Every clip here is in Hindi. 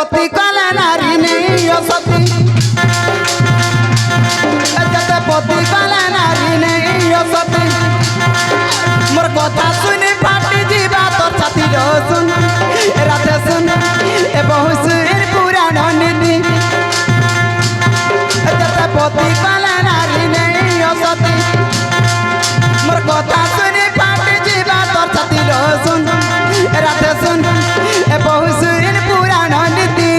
पति कले नारी नहीं असती जते पति कले नारी नहीं असती मोर कथा सुनी फाटी जीवा तो छाती सुन राधे सुन ए बहु सुन पुराण नीति जते पति कले नारी नहीं असती मोर कथा सुनी फाटी जीवा तो छाती सुन राधे सुन ए बहु सुन पुराण नीति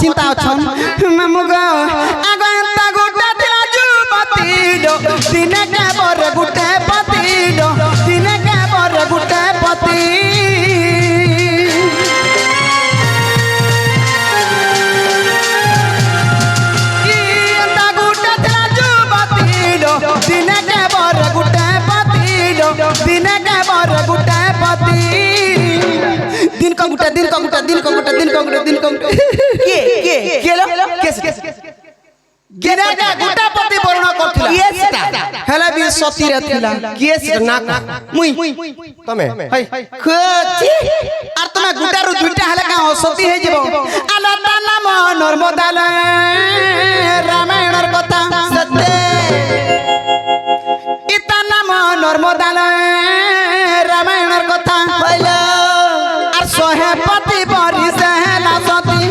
चिंता छन ममुगो आगो एंता गोटा दिला जुपतिलो दिने के बर गुटे पतिलो दिने के बर गुटे पति एंता गोटा दिला जुपतिलो दिने के बर गुटे पतिलो दिने के बर गुटे पति दिन को गुटे दिन को गुटे दिन को गुटे दिन को गुटे दिन को गुटे केलो केस गेना का गुटा पति वर्ण करथिला केसटा हेला भी सती रहथिला केस ना मुई तमे हई खची आर तमे गुटा रु दुइटा हेला का सती हे जेबो आलाता नाम नर्मदाल रामायणर कथा सत्य इता नाम नर्मदाल रामायणर कथा हइला आर सोहे पति बरी से हेला सती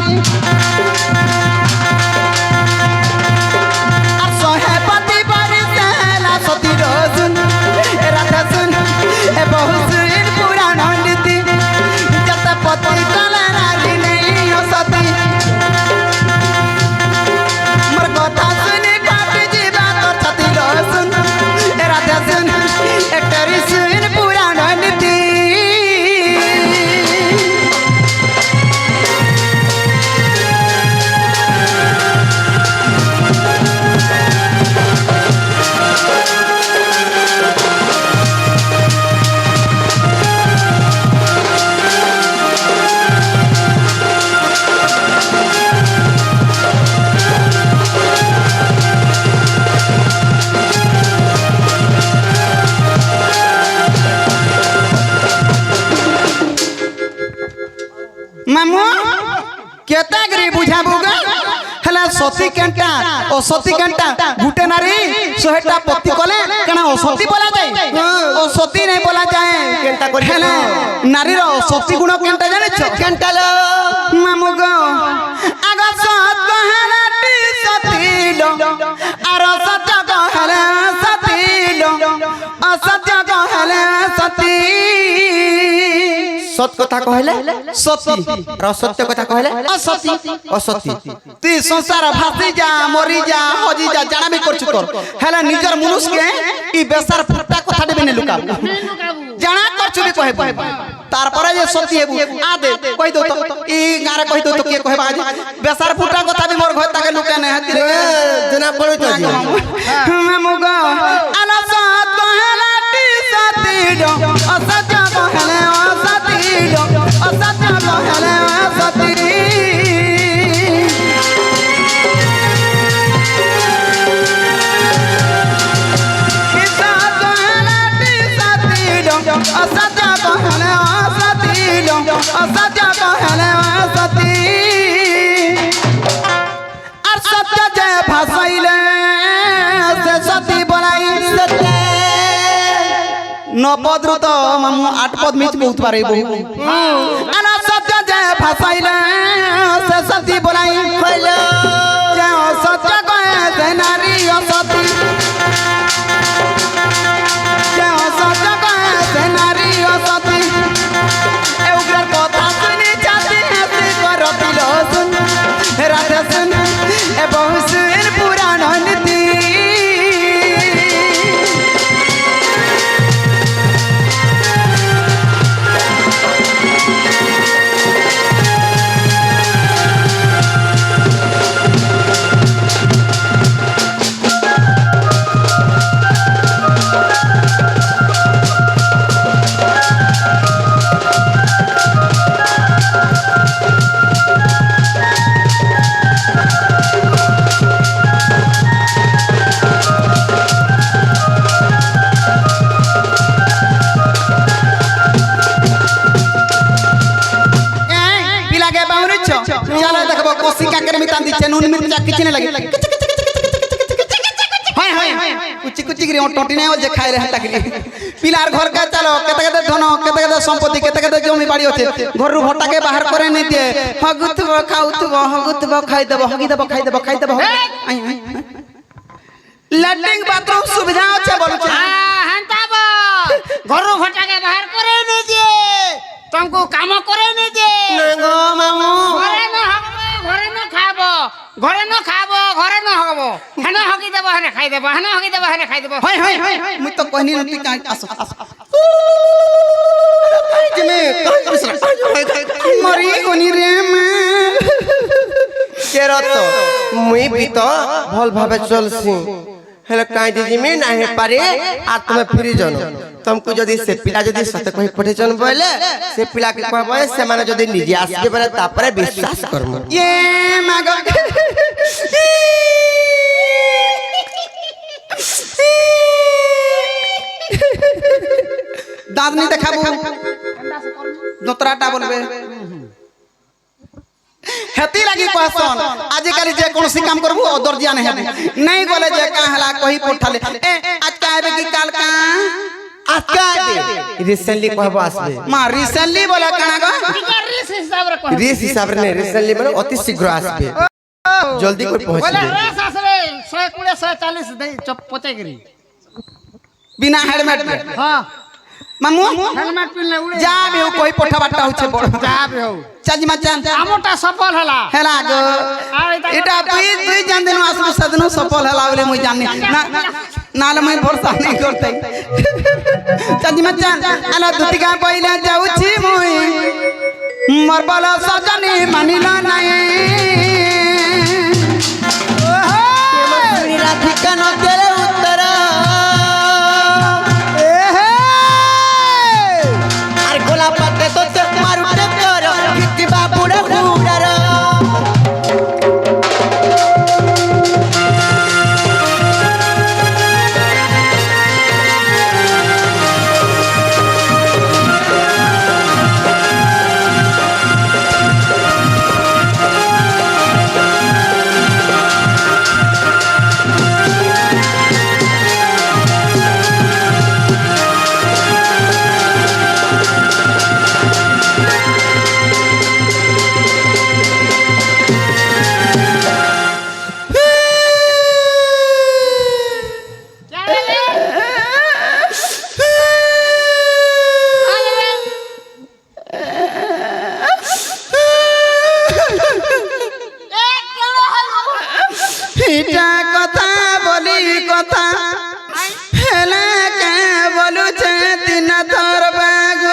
मामू केता गरी बुझा बुगा हला सती कंटा ओ सती कंटा गुटे नारी सोहेटा पति कोले कना ओ सती बोला जाय ओ सती नहीं बोला जाय केंटा कोले हला नारी रो सती गुण केंटा जाने छ केंटा लो मामू गो आगा सत कहला टी सती लो आर सत्य कहला सती लो असत्य कहला सती सत कथा कहले सती और असत्य कथा कहले असती असती ती संसार भासी जा मरी जा हजी जा जाना भी करछु कर हेला निजर मनुष्य के ई बेसार फटा कथा देबे ने लुका जाना करछु भी कहबो तार पर जे सती हेबु आ दे कहि दो तो ई गारे कहि दो तो के कहबा आज बेसार फटा कथा भी मोर घर ताके लुका ने हाती जना पड़ो तो जी ममुगो आला सत कहला टी सती दो असत्य कहले असती असत्य कहले असती असत्य कहले असती असत्य कहले असती और सत्य जे भाषाइले से सती बोलाई सत्य नपद तो मामू 8 पद मिच बहुत पारे बहु अना सत्य जे भाषाइले से सती बोलाई कहले जे सत्य कहे से नारी असती जे सत्य कहे से नारी असती ए उग्र कथा सुनी जाती हसी करतिलो सुन देखबो कोशिका के मितान दिचे नून मिर्चा किछ ने लगे हाय हाय कुछ कुछ गिरी टोटी ने जे खाए रहे तकरी पिलार घर का चलो केते केते धन केते केते संपत्ति केते केते जमी बाड़ी होते घर रु भटा के बाहर करे नहीं दे हगुतबो खाउतबो खाई देबो हगी देबो खाई देबो लैट्रिन बाथरूम सुविधा আছে বলছে हंताबो घर रु भटा के बाहर करे नहीं दे तुमको काम करे नहीं दे नगो मामू घरे न खाबो घरे न हगबो हने हगी देबो हने खाई देबो हने हगी देबो हने खाई देबो हाय हाय मुई तो कहनी न तू काई आसो তুমি मरी कोनी रे मैं केरत मुई भी तो भल भाबे चलसी हेले काई दिजिमी नाही पारे आ तुमे फ्री जन तुमको जदी से पिला जदी सते कहि पठे जन बोले से पिला के कहबे से माने जदी निजे आसके बरे तापरे विश्वास करम ये मागो दांत नहीं देखाबू दोतराटा बोलबे हेती लगी कहसन आज काली जे कोनसी काम करबू दर्जिया नहीं हेबे नहीं बोले जे का हला कहि पठाले ए आज का आबे की काल का आज का आबे रिसेंटली कहबो आसबे मां रिसेंटली बोले कना गो रिस हिसाब रे कह रिस हिसाब रे रिसेंटली माने अति शीघ्र आसबे जल्दी कोई पहुंच बोले दे रेस आसरे 120 140 दे पते गिरी बिना हेलमेट में हां मामू हेलमेट पिनले उड़े जा भी हो कोई पोठा बाटा होछे बड़ जाबे हो चाची मचान আমটা সফল হলা হেলা গো এটা তুই জান দিন আসু সদন সফল হেলা বলে মই জানি না নালে মই ভরসা নাই করতে চাচি মচান আলো দুতিকা পইলা যাউছি মই মোর বল সজনী মানিলা নাই राधिका न तेरे उत्तर अरे गोला पत्ते तो ते मारुटे करो किति बाबूड़ा बूढ़ा এটা কথা বলি কথা হেলে কে বলুছে দিন ধর বাগ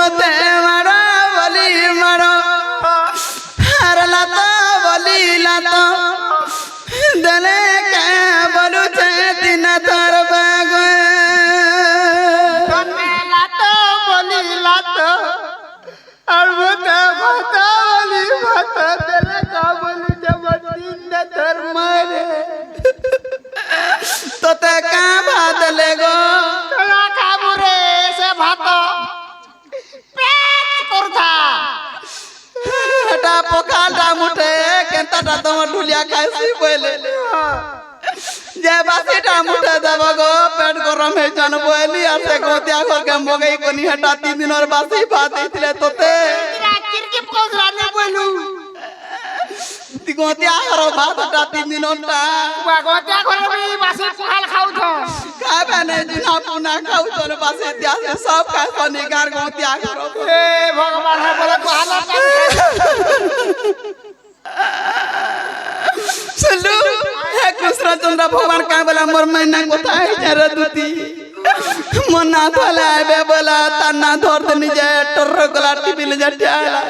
ওতে মারো বলি মারো হারলা তো বলিলা তো দলে কে বলুছে দিন ধর বাগ লাতো বলি লাতো আর বতা বতা বলি বতা তেলে কা বলি জব দিন ধর মারে তোতে কা ভাত লেগো কলা খাবুরে সে ভাত পেট করথা এটা পখালটা মুঠে কেনটাটা তোমার ঢুলিয়া খাইছি বলে যে বাসিটা মুঠে দেব গো পেট গরম হয়ে জান বলি আর সে গোতিয়া ঘরকে মগেই কোনি হেটা 3 দিনের বাসি ভাত দিছিলে তোতে কিরকিপ কইরা নে বলু গোতিয়া ঘর ভাতটা 3 দিনটা গতিয়া ঘরে বি বাসি পখাল খাউ থ খাবে না দিনা পুনা খাও তোর বাসি দিয়া সব খাই কোনি গার গোতিয়া ঘর এ ভগবান হে বলে কোহালা सुलू हे कृष्ण चंद्र भगवान का बोला मोर मैना कोथा है जरा दुती मना थला बे बोला तना धर दनी जे टर गला टीवी ले जट्याला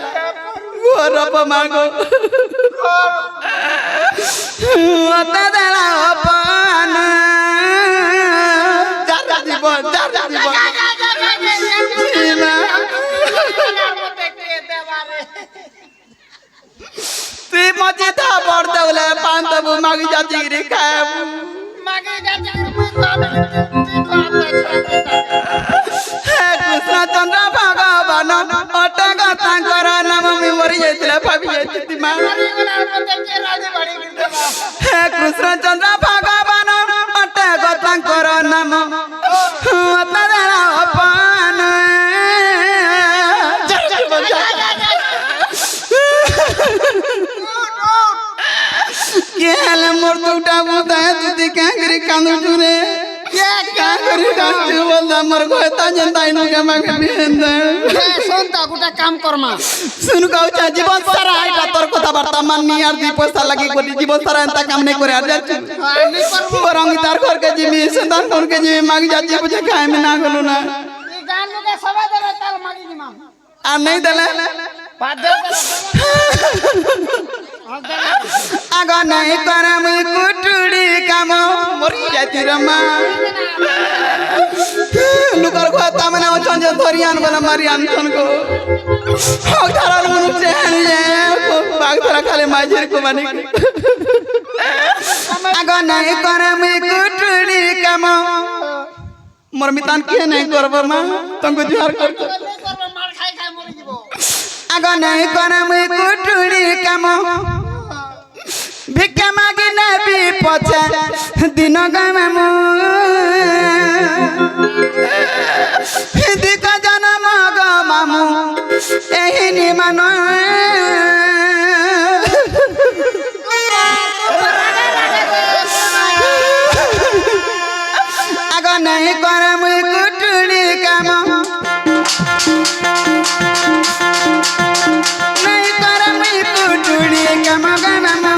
गोर मागो अता दला अपन जरा जीवन তুই মজি থা বড় দেউলে পান দেবু মাগি যাচ্ছি রে খাবু হে কৃষ্ণ চন্দ্র ভগবান মা হে কৃষ্ণচন্দ্র ভগবান অটে গতাঙ্কর নাম অতদার অপান কে হেলে মোর দুটা বুদায় তুই কাঁকরি কান্দুছু রে কাঁকরি কান্দু বলদা মোর গয়তা জেন্তাই নু গমাকে বিহেন্দা সন্তা গোটা কাম করমা শুনু কৌছা জীবন সারা এটা তোর কথাবার্তা মাননি আর দুই পয়সা লাগি করি জীবন সারা এন্তা কাম নাই করে আর যাচ্ছি নি করবো বরং তার ঘরকে জিমি সন্তান ঘরকে জিমি মাগ যাচ্ছি বুঝে খাই আমি না গেল না এই গান লোকে সবাই ধরে তাল মাগি দিমা আর নেই দিলে বাধ্য আগ নাই করে মুই কুটুড়ি কাম মরি যাচ্ছি রে মা লুকার কথা মানে অচন যে ধরি আন বলে মারি আনছন কো হক ধারাল মনু চেহানি যে বাগ ধরা খালে মাঝের কো মানে আগ নাই করে মুই কুটুড়ি কাম মোর মিতান কে নাই করব মা তঙ্গ জুহার করত করবে মার খাই খাই মরে যাব আগ নাই করে মুই কুটুড়ি কাম ভিক্ষা মাগি নেবি পছে দিন গামে মু দিক জনম গ মামু এহি নিমান আগ নাই করে মুই কুটুড়ি কাম নাই করে মুই কুটুড়ি কাম গামে মু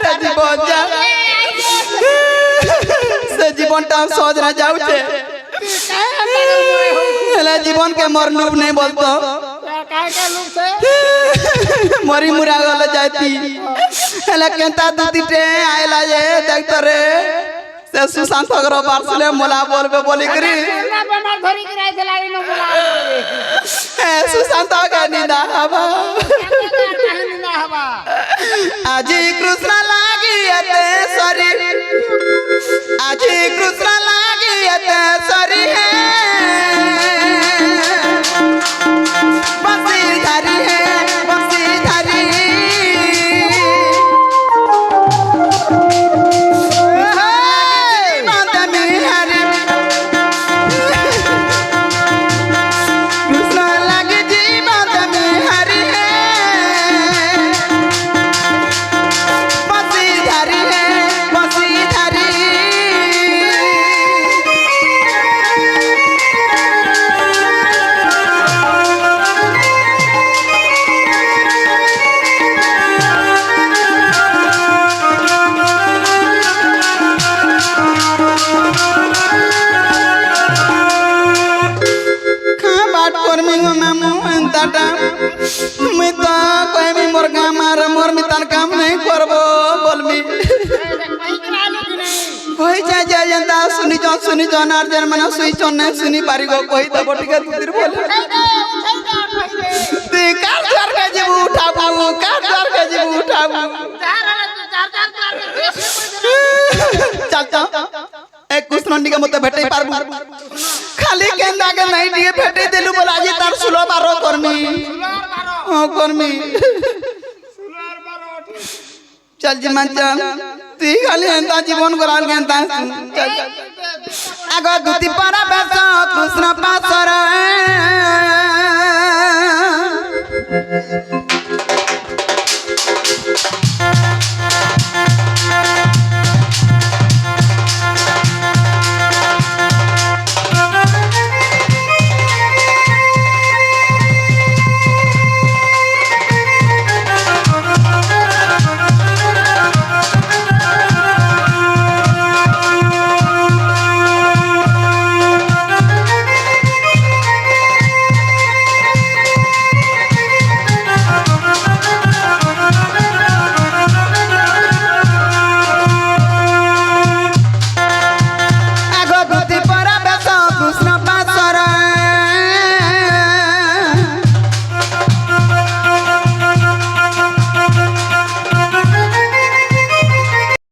তারে জীবন যা সে জীবনটা সহজ না যাউছে হেলে জীবন কে মরনুব নেই বলতো মরি মুরা গলে যাইতি হেলে কেনতা দুদিটে আইলা যে দেখতো রে সে সুশান্ত ঘর পার্সলে মোলা বলবে বলি করি সুশান্ত কে নিদা হবা আজি কৃষ্ণ লাগি এতে সরি আজি কৃষ্ণ লাগি এতে সরি হে बंसी धरी है बंसी धरी कृष्ण लगी जीवन में हरी है बंसी धरी है बंसी धरी मैं तो कोई भी मुर्गा मार मोर मितान काम नहीं करबो बोलमी होई जा जा जंदा सुनी जन आर जन मना सुई चन नहीं सुनी पारी गो कोई तो बटिका तुतिर बोले ते कार द्वार के जीव उठाबू कार द्वार के जीव उठाबू चल चल एक कृष्णंडी के मते भेटै पारबू खाली केंदा के नहीं दिए भेटे देलु बोला जी तार 16 12 कर्मी हां कर्मी चल जी मन चल ती खाली एंता जीवन कराल केंता चल आगो दुती पारा बेस कृष्ण पासर